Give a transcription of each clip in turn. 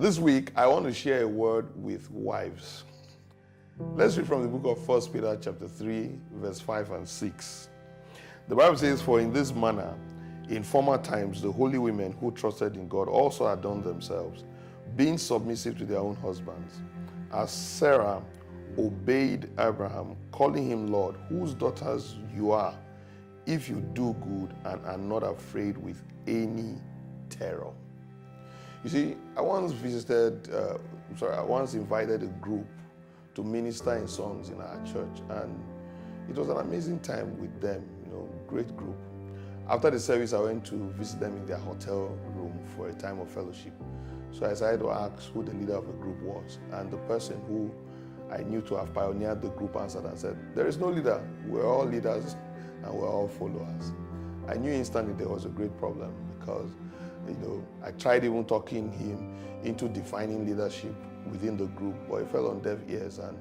This week, I want to share a word with wives. Let's read from the book of 1 Peter chapter 3, verse 5 and 6. The Bible says, "For in this manner, in former times, the holy women who trusted in God also adorned themselves, being submissive to their own husbands, as Sarah obeyed Abraham, calling him Lord, whose daughters you are, if you do good and are not afraid with any terror." You see, I once invited a group to minister in songs in our church, and it was an amazing time with them, great group. After the service, I went to visit them in their hotel room for a time of fellowship. So I decided to ask who the leader of the group was, and the person who I knew to have pioneered the group answered and said, "There is no leader, we're all leaders and we're all followers." I knew instantly there was a great problem because I tried even talking him into defining leadership within the group, but it fell on deaf ears, and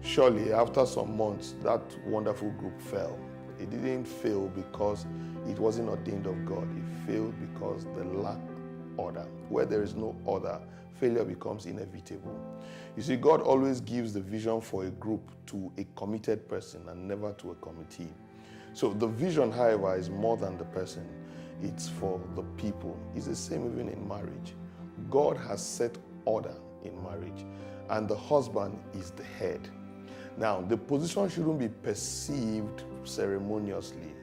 surely after some months, that wonderful group fell. It didn't fail because it wasn't ordained of God. It failed because they lacked order. Where there is no order, failure becomes inevitable. You see, God always gives the vision for a group to a committed person and never to a committee. So the vision, however, is more than the person. It's for the people. It's the same even in marriage. God has set order in marriage, and the husband is the head. Now, the position shouldn't be perceived ceremoniously.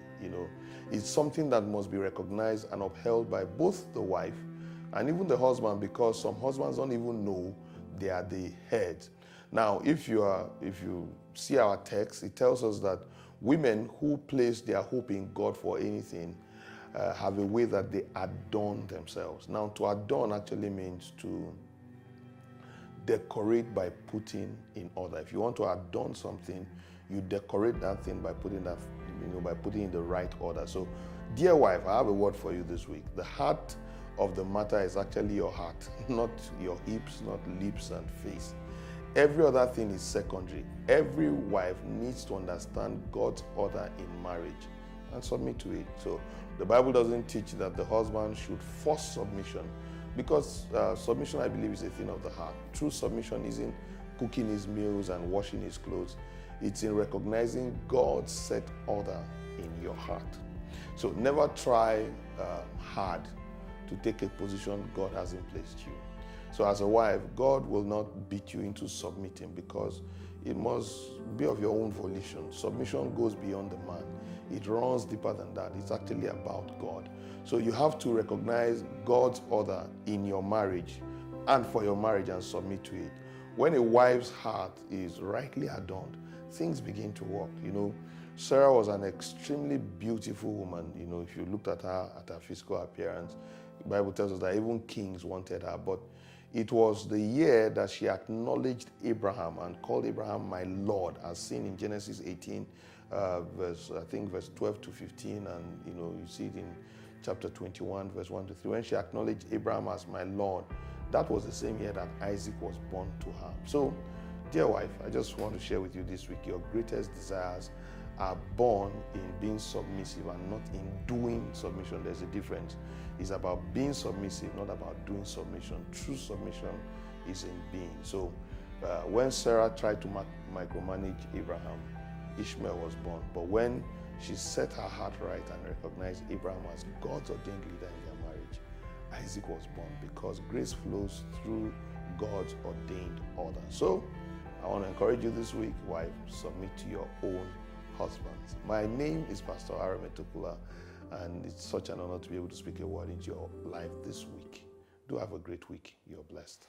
It's something that must be recognized and upheld by both the wife and even the husband, because some husbands don't even know they are the head. Now, if you see our text, it tells us that women who place their hope in God for anything have a way that they adorn themselves. Now, to adorn actually means to decorate by putting in order. If you want to adorn something, you decorate that thing by putting that, by putting in the right order. So, dear wife, I have a word for you this week. The heart of the matter is actually your heart, not your hips, not lips and face. Every other thing is secondary. Every wife needs to understand God's order in marriage and submit to it. So the Bible doesn't teach that the husband should force submission, because submission, I believe, is a thing of the heart. True submission isn't cooking his meals and washing his clothes. It's in recognizing God's set order in your heart. So never try hard to take a position God hasn't placed you. So as a wife, God will not beat you into submitting, because it must be of your own volition. Submission goes beyond the man. It runs deeper than that. It's actually about God. So you have to recognize God's order in your marriage and for your marriage and submit to it. When a wife's heart is rightly adorned, things begin to work. Sarah was an extremely beautiful woman. If you looked at her physical appearance, the Bible tells us that even kings wanted her. But it was the year that she acknowledged Abraham and called Abraham my Lord, as seen in Genesis 18, verse 12 to 15, and you see it in chapter 21, verse 1 to 3. When she acknowledged Abraham as my Lord, that was the same year that Isaac was born to her. So, dear wife, I just want to share with you this week, your greatest desires are born in being submissive and not in doing submission. There's a difference. It's about being submissive, not about doing submission. True submission is in being. So when Sarah tried to micromanage Abraham, Ishmael was born. But when she set her heart right and recognized Abraham as God's ordained leader in their marriage, Isaac was born, because grace flows through God's ordained order. So I want to encourage you this week, wife, submit to your own husbands. My name is Pastor Arome, Tokula, and it's such an honor to be able to speak a word into your life this week. Do have a great week. You're blessed.